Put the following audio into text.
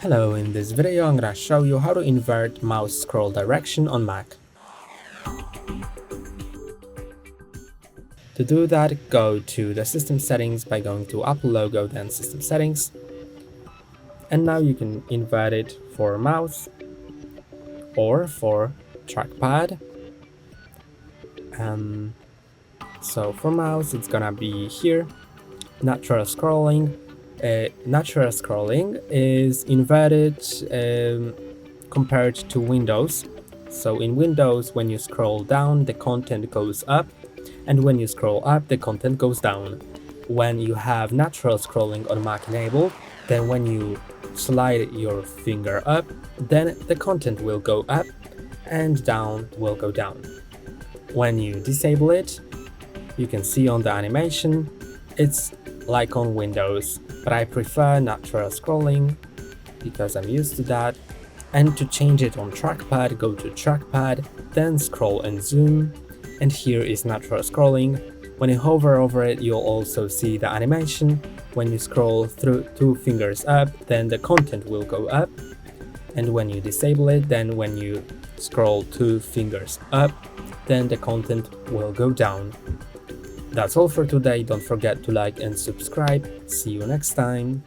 Hello, in this video I'm gonna show you how to invert mouse scroll direction on Mac. To do that, go to the system settings by going to Apple logo, then system settings. And now you can invert it for mouse or for trackpad. So for mouse it's gonna be here, natural scrolling. Natural scrolling is inverted compared to Windows. So in Windows, when you scroll down, the content goes up, and when you scroll up, the content goes down. When you have natural scrolling on Mac enabled, then when you slide your finger up, then the content will go up and down will go down. When you disable it, you can see on the animation, it's like on Windows, but I prefer natural scrolling because I'm used to that. And to change it on trackpad, go to trackpad, then scroll and zoom, and here is natural scrolling. When you hover over it, you'll also see the animation. When you scroll through 2 fingers up, then the content will go up, and when you disable it, then when you scroll 2 fingers up, then the content will go down. That's all for today. Don't forget to like and subscribe. See you next time.